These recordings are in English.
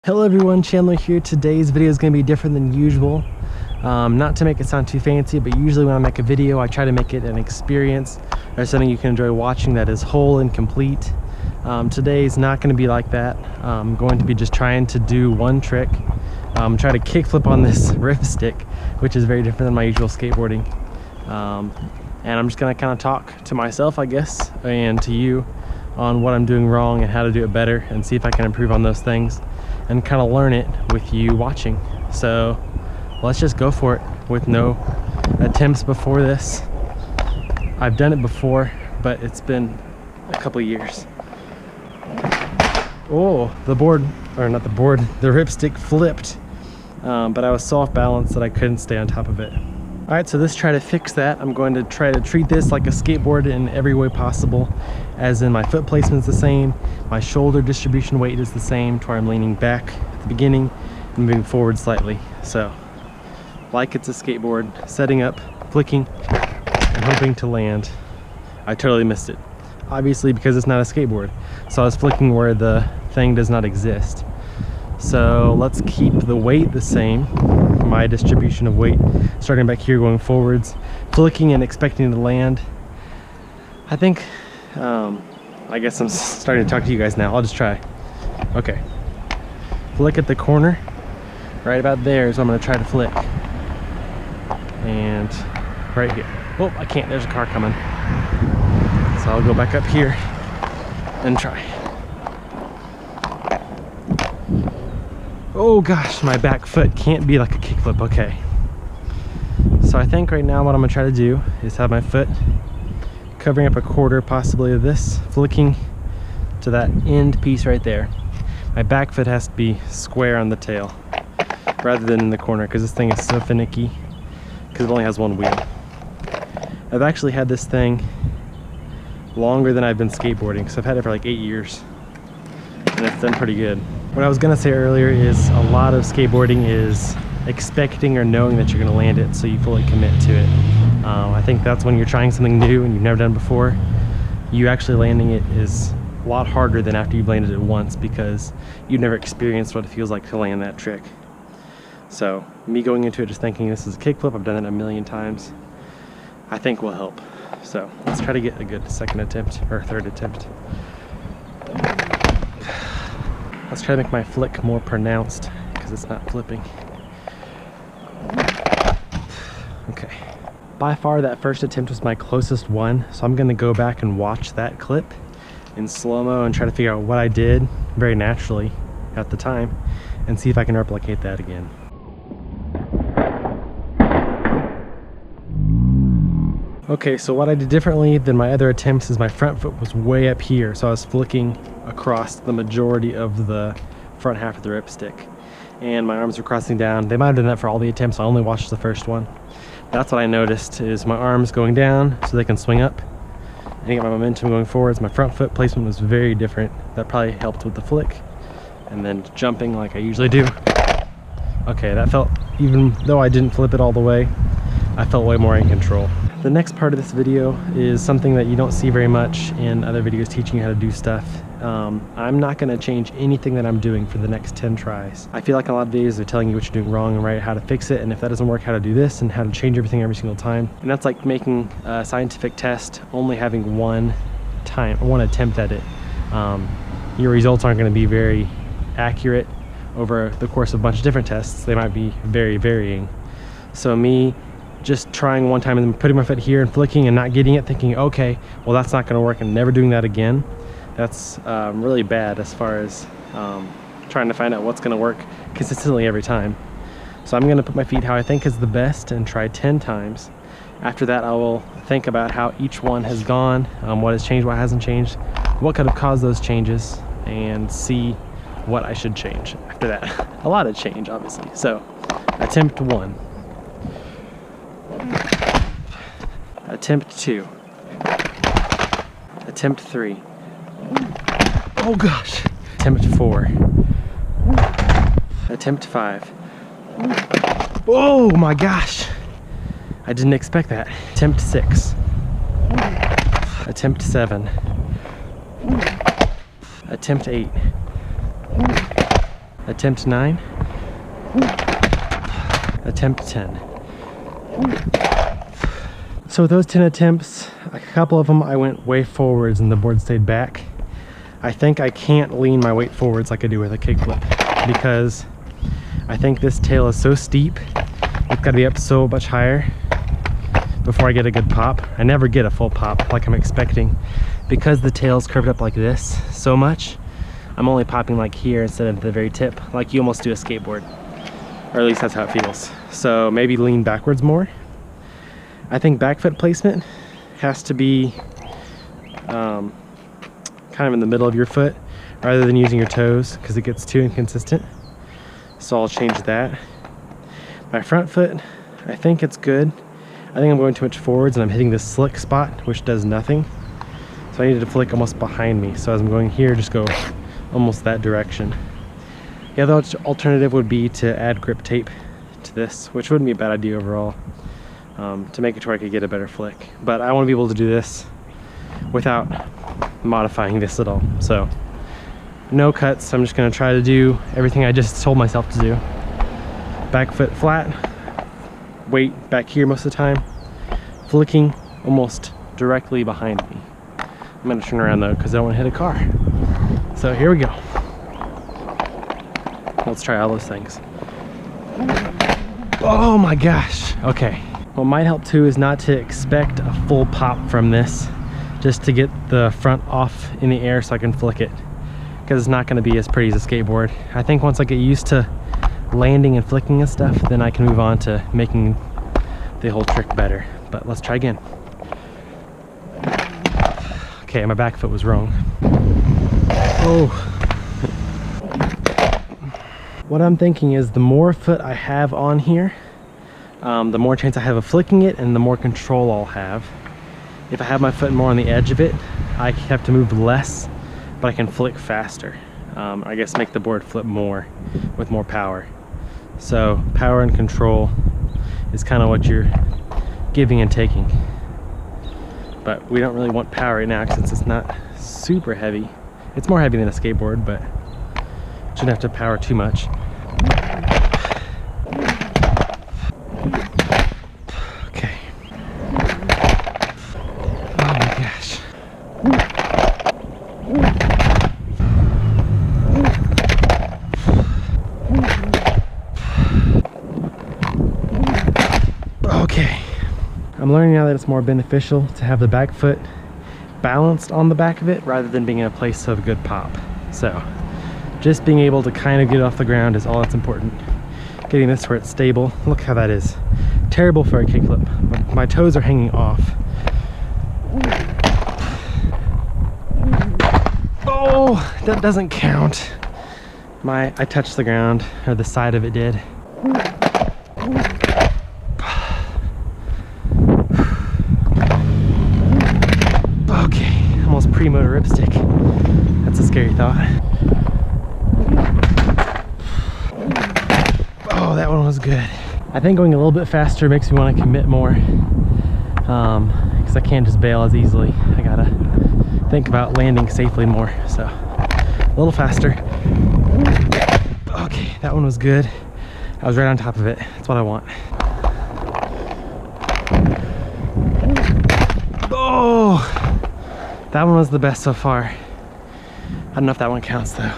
Hello everyone, Chandler here. Today's video is going to be different than usual. Not to make it sound too fancy, but usually when I make a video I try to make it an experience or something you can enjoy watching that is whole and complete. Today is not going to be like that. I'm going to be just trying to do one trick. Try to kickflip on this Ripstick, which is very different than my usual skateboarding. And I'm just going to kind of talk to myself, I guess, and to you on what I'm doing wrong and how to do it better, and see if I can improve on those things and kind of learn it with you watching. So let's just go for it with no attempts before this. I've done it before, but it's been a couple years. Oh, the Ripstick flipped, but I was so off balance that I couldn't stay on top of it. All right, so let's try to fix that. I'm going to try to treat this like a skateboard in every way possible, as in my foot placement is the same, my shoulder distribution weight is the same, to where I'm leaning back at the beginning and moving forward slightly. So, like it's a skateboard, setting up, flicking, and hoping to land. I totally missed it, obviously, because it's not a skateboard. So I was flicking where the thing does not exist. So let's keep the weight the same, my distribution of weight, starting back here going forwards, flicking and expecting to land. I think, I guess I'm starting to talk to you guys now. I'll just try. Okay. Flick at the corner. Right about there is what I'm going to try to flick. And right here. Oh, I can't. There's a car coming. So I'll go back up here and try. Oh gosh, my back foot can't be like a kickflip. Okay. So I think right now what I'm gonna try to do is have my foot covering up a quarter possibly of this, flicking to that end piece right there. My back foot has to be square on the tail rather than in the corner, because this thing is so finicky because it only has one wheel. I've actually had this thing longer than I've been skateboarding, because I've had it for like 8 years and it's done pretty good. What I was gonna say earlier is a lot of skateboarding is expecting or knowing that you're gonna land it, so you fully commit to it. I think that's when you're trying something new and you've never done it before. You actually landing it is a lot harder than after you've landed it once, because you've never experienced what it feels like to land that trick. So me going into it just thinking this is a kickflip, I've done it a million times, I think will help. So let's try to get a good second attempt or third attempt. Let's try to make my flick more pronounced, because it's not flipping. Okay. By far that first attempt was my closest one, so I'm gonna go back and watch that clip in slow-mo and try to figure out what I did very naturally at the time and see if I can replicate that again. Okay, so what I did differently than my other attempts is my front foot was way up here, so I was flicking across the majority of the front half of the Ripstick, and my arms were crossing down. They might have done that for all the attempts, so I only watched the first one. That's what I noticed, is my arms going down so they can swing up and get my momentum going forwards. My front foot placement was very different. That probably helped with the flick, and then jumping like I usually do. Okay, that felt, even though I didn't flip it all the way, I felt way more in control. The next part of this video is something that you don't see very much in other videos teaching you how to do stuff. I'm not going to change anything that I'm doing for the next 10 tries. I feel like a lot of videos are telling you what you're doing wrong and right, how to fix it, and if that doesn't work, how to do this, and how to change everything every single time. And that's like making a scientific test, only having one attempt at it. Your results aren't going to be very accurate over the course of a bunch of different tests. They might be very varying. So me just trying one time and then putting my foot here and flicking and not getting it, thinking, okay, well that's not going to work, and never doing that again, that's really bad as far as trying to find out what's going to work consistently every time. So I'm going to put my feet how I think is the best and try 10 times. After that, I will think about how each one has gone, what has changed, what hasn't changed, what could have caused those changes, and see what I should change after that. A lot of change, obviously. So attempt 1. Attempt 2. Attempt 3. Oh gosh. Attempt 4. Attempt 5. Oh my gosh. I didn't expect that. Attempt 6. Attempt 7. Attempt 8. Attempt 9. Attempt 10. So with those 10 attempts, a couple of them I went way forwards and the board stayed back. I think I can't lean my weight forwards like I do with a kickflip because I think this tail is so steep, it's got to be up so much higher before I get a good pop. I never get a full pop like I'm expecting. Because the tail's curved up like this so much, I'm only popping like here instead of the very tip, like you almost do a skateboard. Or at least that's how it feels. So maybe lean backwards more. I think back foot placement has to be kind of in the middle of your foot rather than using your toes because it gets too inconsistent. So I'll change that. My front foot, I think it's good. I think I'm going too much forwards and I'm hitting this slick spot, which does nothing. So I needed to flick almost behind me. So as I'm going here, just go almost that direction. The other alternative would be to add grip tape to this, which wouldn't be a bad idea overall, to make it to where I could get a better flick. But I want to be able to do this without modifying this at all. So no cuts. I'm just going to try to do everything I just told myself to do. Back foot flat, weight back here most of the time, flicking almost directly behind me. I'm going to turn around though because I don't want to hit a car. So here we go. Let's try all those things. Oh my gosh. Okay. What might help too is not to expect a full pop from this, just to get the front off in the air so I can flick it, because it's not going to be as pretty as a skateboard. I think once I get used to landing and flicking and stuff, then I can move on to making the whole trick better. But let's try again. Okay, my back foot was wrong. Oh. What I'm thinking is the more foot I have on here, the more chance I have of flicking it and the more control I'll have. If I have my foot more on the edge of it, I have to move less, but I can flick faster. I guess make the board flip more with more power. So power and control is kind of what you're giving and taking. But we don't really want power right now since it's not super heavy. It's more heavy than a skateboard, but shouldn't have to power too much. Okay. Oh my gosh. Okay. I'm learning now that it's more beneficial to have the back foot balanced on the back of it rather than being in a place of good pop. So just being able to kind of get off the ground is all that's important. Getting this where it's stable. Look how that is. Terrible for a kickflip. My toes are hanging off. Oh, that doesn't count. I touched the ground, or the side of it did. Okay, almost pre-motor ripstick. That's a scary thought. Oh, that one was good. I think going a little bit faster makes me want to commit more, because I can't just bail as easily. I gotta think about landing safely more, so a little faster. Okay, that one was good. I was right on top of it. That's what I want. Oh, that one was the best so far. I don't know if that one counts though.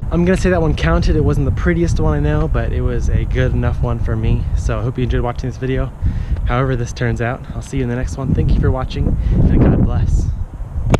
I'm gonna say that one counted. It wasn't the prettiest one I know, but it was a good enough one for me. So I hope you enjoyed watching this video. However this turns out, I'll see you in the next one. Thank you for watching, and God bless.